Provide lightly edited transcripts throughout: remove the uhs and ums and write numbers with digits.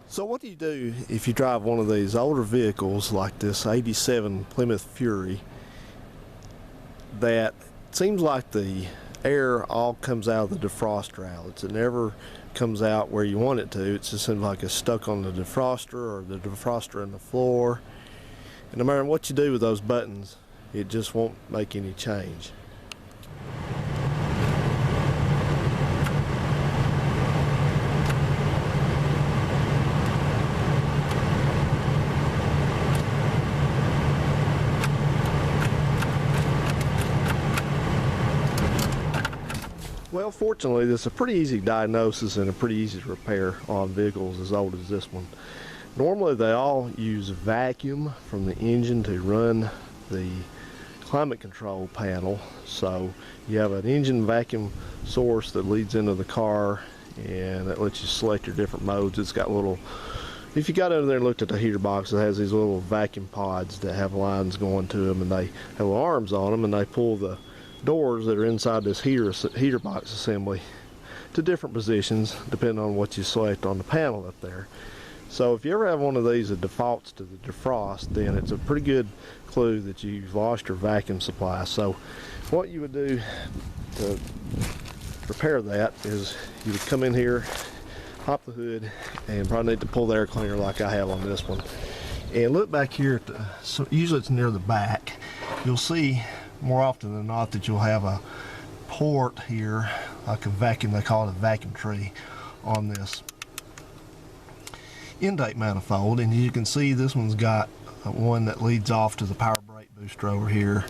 So what do you do if you drive one of these older vehicles like this 87 Plymouth Fury that seems like the air all comes out of the defroster outlets? It never comes out where you want it to. It just seems like it's stuck on the defroster or the defroster in the floor. And no matter what you do with those buttons, it just won't make any change. Well, fortunately, this is a pretty easy diagnosis and a pretty easy to repair on vehicles as old as this one. Normally, they all use vacuum from the engine to run the climate control panel. So you have an engine vacuum source that leads into the car, and that lets you select your different modes. It's got little, if you got over there and looked at the heater box, it has these little vacuum pods that have lines going to them, and they have little arms on them, and they pull the doors that are inside this heater box assembly to different positions depending on what you select on the panel up there. So if you ever have one of these that defaults to the defrost, then it's a pretty good clue that you've lost your vacuum supply. So what you would do to repair that is you would come in here, hop the hood, and probably need to pull the air cleaner like I have on this one, and look back here at the, so usually it's near the back. You'll see more often than not that you'll have a port here, like a vacuum, they call it a vacuum tree, on this intake manifold. And you can see this one's got one that leads off to the power brake booster over here,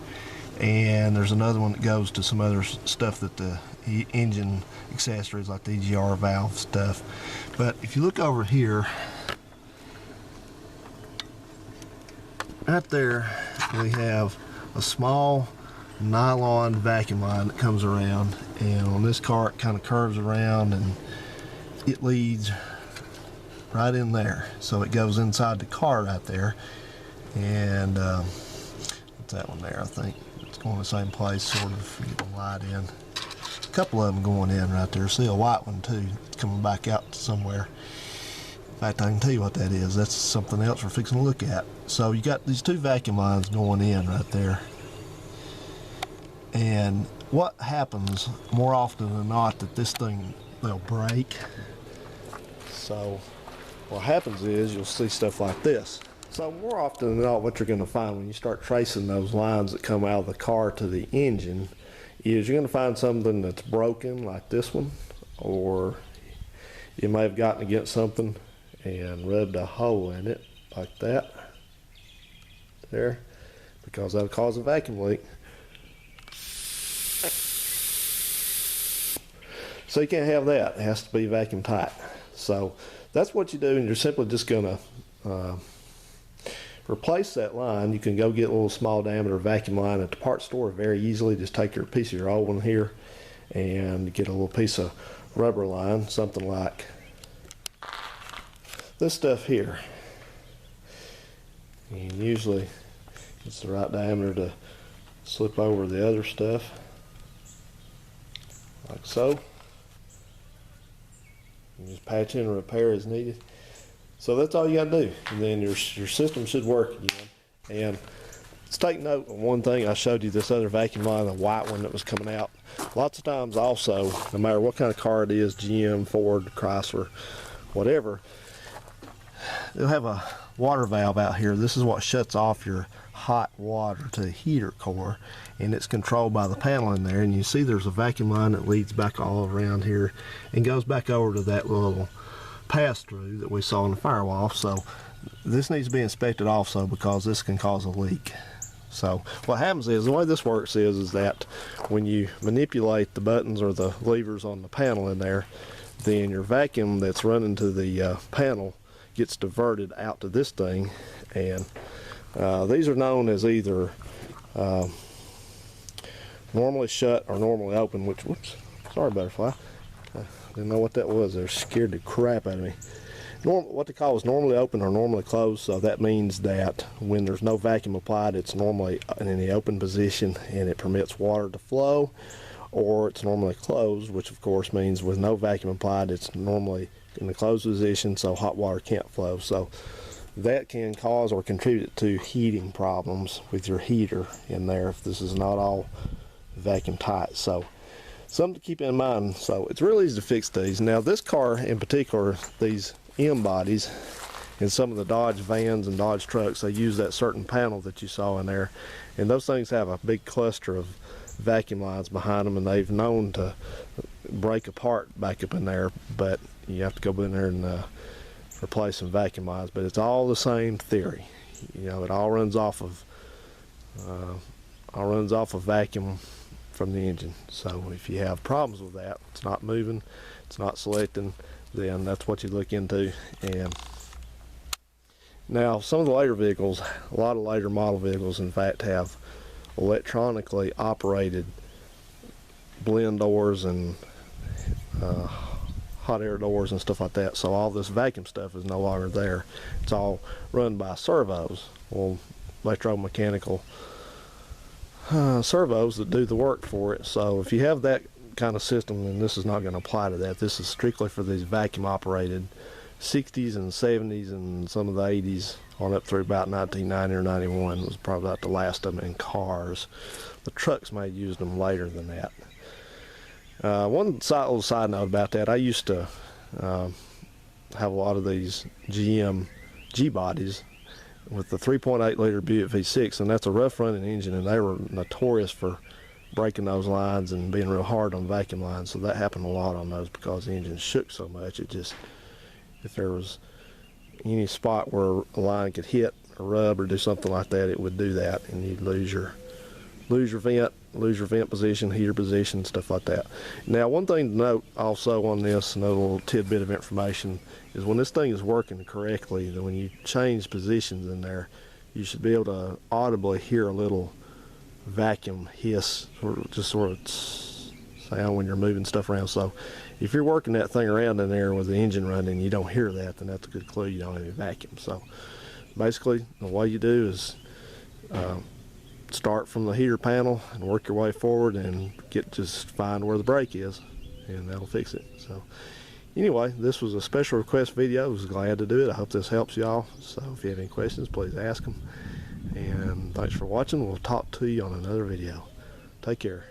and there's another one that goes to some other stuff that the engine accessories like the EGR valve stuff. But if you look over here, right there we have a small nylon vacuum line that comes around, and on this car it kind of curves around and it leads right in there. So it goes inside the car right there, and what's that one there? I think it's going the same place, sort of. Get the light in. A couple of them going in right there. See a white one too coming back out somewhere. In fact, I can tell you what that is. That's something else we're fixing to look at. So you got these two vacuum lines going in right there. And what happens more often than not that this thing, they'll break. So what happens is you'll see stuff like this. So more often than not, what you're going to find when you start tracing those lines that come out of the car to the engine is you're going to find something that's broken, like this one, or you may have gotten against something and rubbed a hole in it like that there, because that'll cause a vacuum leak. So you can't have that. It has to be vacuum tight. So that's what you do, and you're simply just going to replace that line. You can go get a little small diameter vacuum line at the parts store very easily. Just take your piece of your old one here and get a little piece of rubber line, something like this stuff here. And usually it's the right diameter to slip over the other stuff, like so. You just patch in and repair as needed. So that's all you got to do, and then your system should work again. And let's take note of one thing. I showed you this other vacuum line, the white one that was coming out. Lots of times also, no matter what kind of car it is, GM, Ford, Chrysler, whatever, they'll have a water valve out here. This is what shuts off your hot water to the heater core, and it's controlled by the panel in there. And you see there's a vacuum line that leads back all around here and goes back over to that little pass-through that we saw in the firewall. So this needs to be inspected also, because this can cause a leak. So what happens is, the way this works is that when you manipulate the buttons or the levers on the panel in there, then your vacuum that's running to the panel gets diverted out to this thing. And these are known as either normally shut or normally open, which, whoops, sorry butterfly, didn't know what that was. They're scared the crap out of me. What they call is normally open or normally closed. So that means that when there's no vacuum applied, it's normally in the open position and it permits water to flow, or it's normally closed, which of course means with no vacuum applied, it's normally in the closed position so hot water can't flow. So that can cause or contribute to heating problems with your heater in there if this is not all vacuum tight. So something to keep in mind. So it's really easy to fix these. Now this car in particular, these M bodies, in some of the Dodge vans and Dodge trucks, they use that certain panel that you saw in there, and those things have a big cluster of vacuum lines behind them, and they've known to break apart back up in there, but you have to go in there and replace some vacuum lines. But it's all the same theory. You know, it all runs off of vacuum from the engine. So if you have problems with that, it's not moving, it's not selecting, then that's what you look into. And now some of the later vehicles, a lot of later model vehicles in fact, have electronically operated blend doors and hot air doors and stuff like that. So all this vacuum stuff is no longer there. It's all run by servos, well, electromechanical servos that do the work for it. So if you have that kind of system, then this is not going to apply to that. This is strictly for these vacuum operated 60s and 70s and some of the 80s on up through about 1990 or 91 was probably about the last of them in cars. The trucks may have used them later than that. One little side note about that, I used to have a lot of these GM G bodies with the 3.8 liter Buick V6, and that's a rough running engine, and they were notorious for breaking those lines and being real hard on vacuum lines. So that happened a lot on those because the engine shook so much. It just, if there was any spot where a line could hit or rub or do something like that, it would do that, and you'd lose your vent position, heater position, stuff like that. Now one thing to note also on this, another little tidbit of information, is when this thing is working correctly, then when you change positions in there, you should be able to audibly hear a little vacuum hiss, or just sort of sound when you're moving stuff around. So if you're working that thing around in there with the engine running and you don't hear that, then that's a good clue you don't have any vacuum. So basically the way you do is start from the heater panel and work your way forward and just find where the brake is, and that'll fix it. So anyway, this was a special request video. I was glad to do it. I hope this helps y'all. So if you have any questions, please ask them. And thanks for watching. We'll talk to you on another video. Take care.